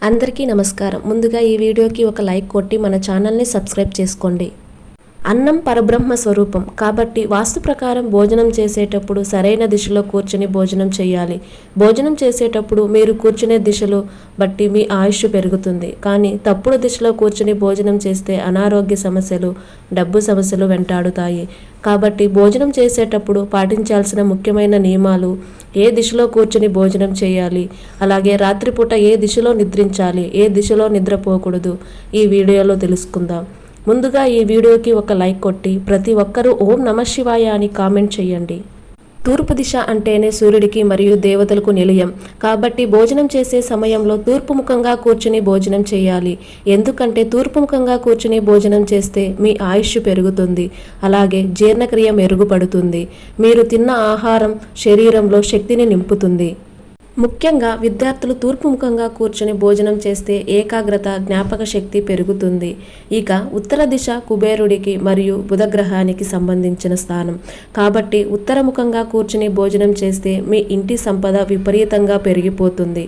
అందరికీ నమస్కారం. ముందుగా ఈ వీడియోకి ఒక లైక్ కొట్టి మన ఛానల్ని సబ్స్క్రైబ్ చేసుకోండి. అన్నం పరబ్రహ్మ స్వరూపం కాబట్టి వాస్తు ప్రకారం భోజనం చేసేటప్పుడు సరైన దిశలో కూర్చుని భోజనం చేయాలి. భోజనం చేసేటప్పుడు మీరు కూర్చునే దిశలో బట్టి మీ ఆయుష్ పెరుగుతుంది. కానీ తప్పుడు దిశలో కూర్చుని భోజనం చేస్తే అనారోగ్య సమస్యలు, డబ్బు సమస్యలు వెంటాడుతాయి. కాబట్టి భోజనం చేసేటప్పుడు పాటించాల్సిన ముఖ్యమైన నియమాలు: ఏ దిశలో కూర్చుని భోజనం చేయాలి, అలాగే రాత్రిపూట ఏ దిశలో నిద్రించాలి, ఏ దిశలో నిద్రపోకూడదు, ఈ వీడియోలో తెలుసుకుందాం. ముందుగా ఈ వీడియోకి ఒక లైక్ కొట్టి ప్రతి ఒక్కరూ ఓం నమః శివాయ అని కామెంట్ చేయండి. తూర్పు దిశ అంటేనే సూర్యుడికి మరియు దేవతలకు నిలయం. కాబట్టి భోజనం చేసే సమయంలో తూర్పు ముఖంగా కూర్చుని భోజనం చేయాలి. ఎందుకంటే తూర్పు ముఖంగా కూర్చుని భోజనం చేస్తే మీ ఆయుష్ పెరుగుతుంది, అలాగే జీర్ణక్రియ మెరుగుపడుతుంది. మీరు తిన్న ఆహారం శరీరంలో శక్తిని నింపుతుంది. ముఖ్యంగా విద్యార్థులు తూర్పు ముఖంగా కూర్చుని భోజనం చేస్తే ఏకాగ్రత, జ్ఞాపక శక్తి పెరుగుతుంది. ఇక ఉత్తర దిశ కుబేరుడికి మరియు బుధగ్రహానికి సంబంధించిన స్థానం. కాబట్టి ఉత్తరముఖంగా కూర్చుని భోజనం చేస్తే మీ ఇంటి సంపద విపరీతంగా పెరిగిపోతుంది.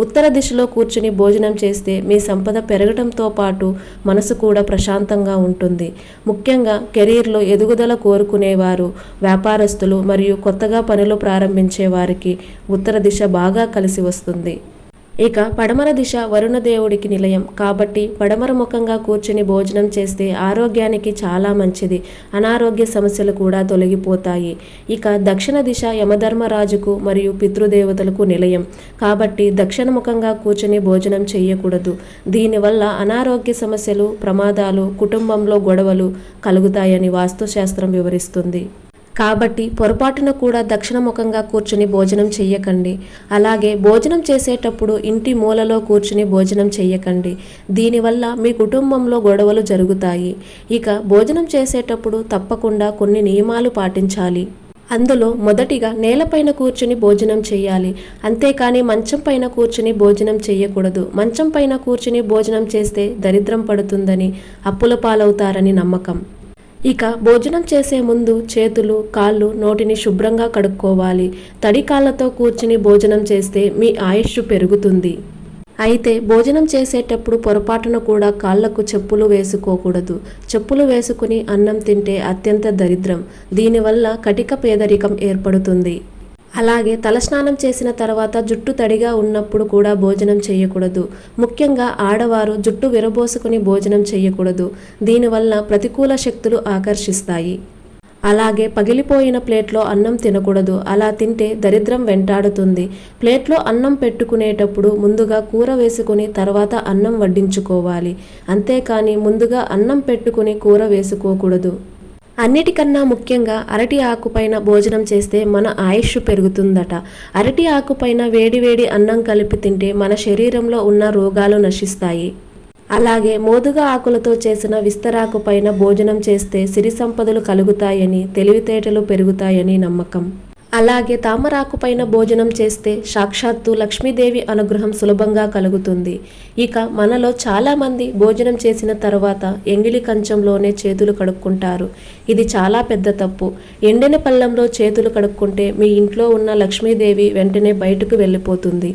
ఉత్తర దిశలో కూర్చుని భోజనం చేస్తే మీ సంపద పెరగడంతో పాటు మనసు కూడా ప్రశాంతంగా ఉంటుంది. ముఖ్యంగా కెరీర్లో ఎదుగుదల కోరుకునేవారు, వ్యాపారస్తులు మరియు కొత్తగా పనులు ప్రారంభించే వారికి ఉత్తర దిశ బాగా కలిసి వస్తుంది. ఇక పడమర దిశ వరుణదేవుడికి నిలయం. కాబట్టి పడమర ముఖంగా కూర్చుని భోజనం చేస్తే ఆరోగ్యానికి చాలా మంచిది. అనారోగ్య సమస్యలు కూడా తొలగిపోతాయి. ఇక దక్షిణ దిశ యమధర్మరాజుకు మరియు పితృదేవతలకు నిలయం. కాబట్టి దక్షిణ ముఖంగా కూర్చుని భోజనం చేయకూడదు. దీనివల్ల అనారోగ్య సమస్యలు, ప్రమాదాలు, కుటుంబంలో గొడవలు కలుగుతాయని వాస్తుశాస్త్రం వివరిస్తుంది. కాబట్టి పొరపాటున కూడా దక్షిణముఖంగా కూర్చుని భోజనం చెయ్యకండి. అలాగే భోజనం చేసేటప్పుడు ఇంటి మూలలో కూర్చుని భోజనం చెయ్యకండి. దీనివల్ల మీ కుటుంబంలో గొడవలు జరుగుతాయి. ఇక భోజనం చేసేటప్పుడు తప్పకుండా కొన్ని నియమాలు పాటించాలి. అందులో మొదటిగా నేలపైన కూర్చుని భోజనం చేయాలి. అంతేకాని మంచం పైన కూర్చుని భోజనం చేయకూడదు. మంచం పైన కూర్చుని భోజనం చేస్తే దరిద్రం పడుతుందని, అప్పుల పాలవుతారని నమ్మకం. ఇక భోజనం చేసే ముందు చేతులు, కాళ్ళు, నోటిని శుభ్రంగా కడుక్కోవాలి. తడి కాళ్ళతో కూర్చుని భోజనం చేస్తే మీ ఆయుష్ పెరుగుతుంది. అయితే భోజనం చేసేటప్పుడు పొరపాటున కూడా కాళ్లకు చెప్పులు వేసుకోకూడదు. చెప్పులు వేసుకుని అన్నం తింటే అత్యంత దరిద్రం. దీనివల్ల కటిక పేదరికం ఏర్పడుతుంది. అలాగే తలస్నానం చేసిన తర్వాత జుట్టు తడిగా ఉన్నప్పుడు కూడా భోజనం చేయకూడదు. ముఖ్యంగా ఆడవారు జుట్టు విరబోసుకుని భోజనం చేయకూడదు. దీనివల్ల ప్రతికూల శక్తులు ఆకర్షిస్తాయి. అలాగే పగిలిపోయిన ప్లేట్లో అన్నం తినకూడదు. అలా తింటే దరిద్రం వెంటాడుతుంది. ప్లేట్లో అన్నం పెట్టుకునేటప్పుడు ముందుగా కూర వేసుకుని తర్వాత అన్నం వడ్డించుకోవాలి. అంతేకాని ముందుగా అన్నం పెట్టుకుని కూర వేసుకోకూడదు. అన్నిటికన్నా ముఖ్యంగా అరటి ఆకుపైన భోజనం చేస్తే మన ఆయుష్ పెరుగుతుందట. అరటి ఆకుపైన వేడివేడి అన్నం కలిపి తింటే మన శరీరంలో ఉన్న రోగాలు నశిస్తాయి. అలాగే మోదుగా ఆకులతో చేసిన విస్తరాకు పైన భోజనం చేస్తే సిరి సంపదలు కలుగుతాయని, తెలివితేటలు పెరుగుతాయని నమ్మకం. అలాగే తామరాకు పైన భోజనం చేస్తే సాక్షాత్తు లక్ష్మీదేవి అనుగ్రహం సులభంగా కలుగుతుంది. ఇక మనలో చాలామంది భోజనం చేసిన తర్వాత ఎంగిలి కంచంలోనే చేతులు కడుక్కుంటారు. ఇది చాలా పెద్ద తప్పు. ఎండిన పళ్ళెంలో చేతులు కడుక్కుంటే మీ ఇంట్లో ఉన్న లక్ష్మీదేవి వెంటనే బయటకు వెళ్ళిపోతుంది.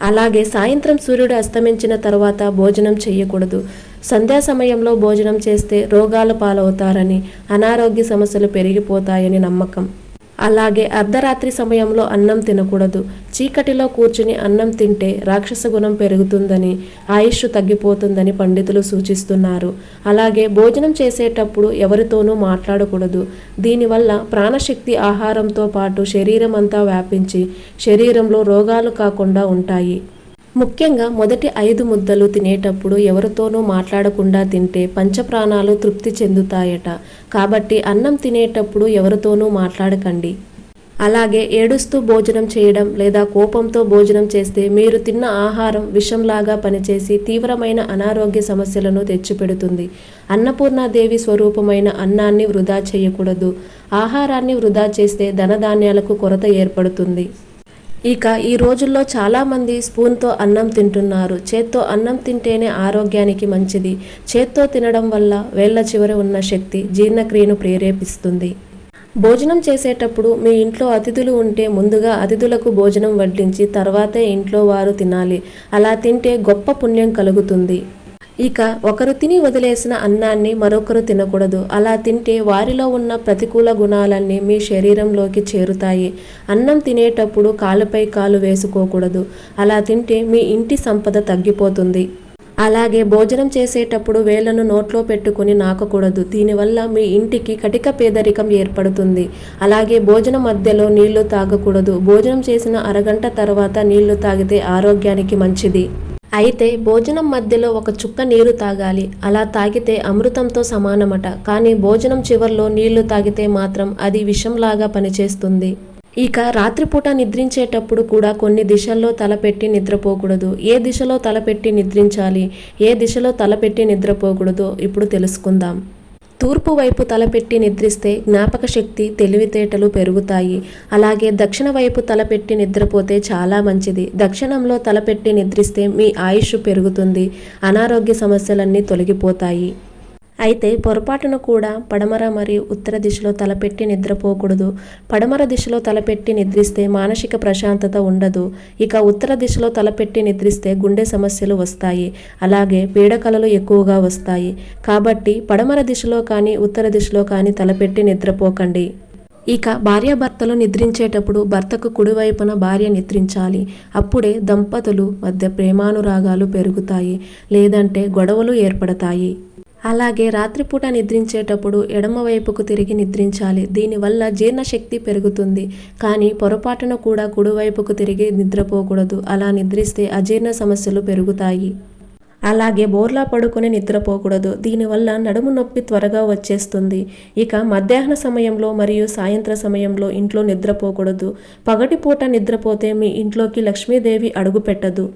అలాగే సాయంత్రం సూర్యుడు అస్తమించిన తర్వాత భోజనం చేయకూడదు. సంధ్యా సమయంలో భోజనం చేస్తే రోగాల పాలవుతారని, అనారోగ్య సమస్యలు పెరిగిపోతాయని నమ్మకం. అలాగే అర్ధరాత్రి సమయంలో అన్నం తినకూడదు. చీకటిలో కూర్చుని అన్నం తింటే రాక్షస గుణం పెరుగుతుందని, ఆయుష్ తగ్గిపోతుందని పండితులు సూచిస్తున్నారు. అలాగే భోజనం చేసేటప్పుడు ఎవరితోనూ మాట్లాడకూడదు. దీనివల్ల ప్రాణశక్తి ఆహారంతో పాటు శరీరం అంతా వ్యాపించి శరీరంలో రోగాలు కాకుండా ఉంటాయి. ముఖ్యంగా మొదటి 5 ముద్దలు తినేటప్పుడు ఎవరితోనూ మాట్లాడకుండా తింటే పంచప్రాణాలు తృప్తి చెందుతాయట. కాబట్టి అన్నం తినేటప్పుడు ఎవరితోనూ మాట్లాడకండి. అలాగే ఏడుస్తూ భోజనం చేయడం లేదా కోపంతో భోజనం చేస్తే మీరు తిన్న ఆహారం విషంలాగా పనిచేసి తీవ్రమైన అనారోగ్య సమస్యలను తెచ్చిపెడుతుంది. అన్నపూర్ణాదేవి స్వరూపమైన అన్నాన్ని వృధా చేయకూడదు. ఆహారాన్ని వృధా చేస్తే ధనధాన్యాలకు కొరత ఏర్పడుతుంది. ఇక ఈ రోజుల్లో చాలామంది స్పూన్తో అన్నం తింటున్నారు. చేత్తో అన్నం తింటేనే ఆరోగ్యానికి మంచిది. చేత్తో తినడం వల్ల వేళ్ల చివర ఉన్న శక్తి జీర్ణక్రియను ప్రేరేపిస్తుంది. భోజనం చేసేటప్పుడు మీ ఇంట్లో అతిథులు ఉంటే ముందుగా అతిథులకు భోజనం వడ్డించి తర్వాతే ఇంట్లో వారు తినాలి. అలా తింటే గొప్ప పుణ్యం కలుగుతుంది. ఇక ఒకరు తిని వదిలేసిన అన్నాన్ని మరొకరు తినకూడదు. అలా తింటే వారిలో ఉన్న ప్రతికూల గుణాలన్నీ మీ శరీరంలోకి చేరుతాయి. అన్నం తినేటప్పుడు కాలుపై కాలు వేసుకోకూడదు. అలా తింటే మీ ఇంటి సంపద తగ్గిపోతుంది. అలాగే భోజనం చేసేటప్పుడు వేళ్లను నోట్లో పెట్టుకుని నాకకూడదు. దీనివల్ల మీ ఇంటికి కటిక పేదరికం ఏర్పడుతుంది. అలాగే భోజనం మధ్యలో నీళ్లు తాగకూడదు. భోజనం చేసిన అరగంట తర్వాత నీళ్లు తాగితే ఆరోగ్యానికి మంచిది. అయితే భోజనం మధ్యలో ఒక చుక్క నీరు తాగాలి. అలా తాగితే అమృతంతో సమానమట. కానీ భోజనం చివర్లో నీళ్లు తాగితే మాత్రం అది విషంలాగా పనిచేస్తుంది. ఇక రాత్రిపూట నిద్రించేటప్పుడు కూడా కొన్ని దిశల్లో తలపెట్టి నిద్రపోకూడదు. ఏ దిశలో తలపెట్టి నిద్రించాలి, ఏ దిశలో తలపెట్టి నిద్రపోకూడదో ఇప్పుడు తెలుసుకుందాం. తూర్పు వైపు తలపెట్టి నిద్రిస్తే జ్ఞాపక శక్తి, తెలివితేటలు పెరుగుతాయి. అలాగే దక్షిణ వైపు తలపెట్టి నిద్రపోతే చాలా మంచిది. దక్షిణంలో తలపెట్టి నిద్రిస్తే మీ ఆయుష్ పెరుగుతుంది. అనారోగ్య సమస్యలన్నీ తొలగిపోతాయి. అయితే పొరపాటున కూడా పడమర మరియు ఉత్తర దిశలో తలపెట్టి నిద్రపోకూడదు. పడమర దిశలో తలపెట్టి నిద్రిస్తే మానసిక ప్రశాంతత ఉండదు. ఇక ఉత్తర దిశలో తలపెట్టి నిద్రిస్తే గుండె సమస్యలు వస్తాయి. అలాగే పీడకలలు ఎక్కువగా వస్తాయి. కాబట్టి పడమర దిశలో కానీ ఉత్తర దిశలో కానీ తలపెట్టి నిద్రపోకండి. ఇక భార్యాభర్తలు నిద్రించేటప్పుడు భర్తకు కుడివైపున భార్య నిద్రించాలి. అప్పుడే దంపతులు మధ్య ప్రేమానురాగాలు పెరుగుతాయి. లేదంటే గొడవలు ఏర్పడతాయి. అలాగే రాత్రిపూట నిద్రించేటప్పుడు ఎడమవైపుకు తిరిగి నిద్రించాలి. దీనివల్ల జీర్ణశక్తి పెరుగుతుంది. కానీ పొరపాటున కూడా కుడివైపుకు తిరిగి నిద్రపోకూడదు. అలా నిద్రిస్తే అజీర్ణ సమస్యలు పెరుగుతాయి. అలాగే బోర్లా పడుకొని నిద్రపోకూడదు. దీనివల్ల నడుము నొప్పి త్వరగా వచ్చేస్తుంది. ఇక మధ్యాహ్న సమయంలో మరియు సాయంత్ర సమయంలో ఇంట్లో నిద్రపోకూడదు. పగటిపూట నిద్రపోతే మీ ఇంట్లోకి లక్ష్మీదేవి అడుగు పెట్టదు.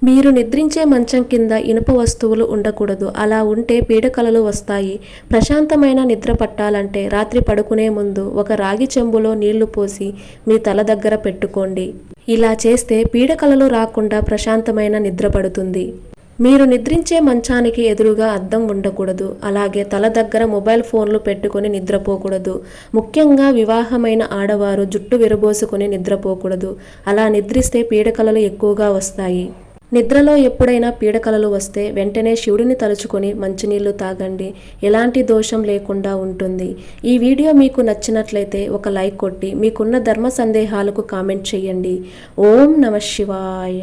మీరు నిద్రించే మంచం కింద ఇనుప వస్తువులు ఉండకూడదు. అలా ఉంటే పీడకలలు వస్తాయి. ప్రశాంతమైన నిద్ర పట్టాలంటే రాత్రి పడుకునే ముందు ఒక రాగి చెంబులో నీళ్లు పోసి మీ తల దగ్గర పెట్టుకోండి. ఇలా చేస్తే పీడకలలు రాకుండా ప్రశాంతమైన నిద్ర పడుతుంది. మీరు నిద్రించే మంచానికి ఎదురుగా అద్దం ఉండకూడదు. అలాగే తల దగ్గర మొబైల్ ఫోన్లు పెట్టుకుని నిద్రపోకూడదు. ముఖ్యంగా వివాహమైన ఆడవారు జుట్టు విరబోసుకుని నిద్రపోకూడదు. అలా నిద్రిస్తే పీడకలలు ఎక్కువగా వస్తాయి. నిద్రలో ఎప్పుడైనా పీడకలలు వస్తే వెంటనే శివుడిని తలుచుకొని మంచినీళ్లు తాగండి. ఎలాంటి దోషం లేకుండా ఉంటుంది. ఈ వీడియో మీకు నచ్చినట్లయితే ఒక లైక్ కొట్టి మీకున్న ధర్మ సందేహాలకు కామెంట్ చేయండి. ఓం నమః శివాయ.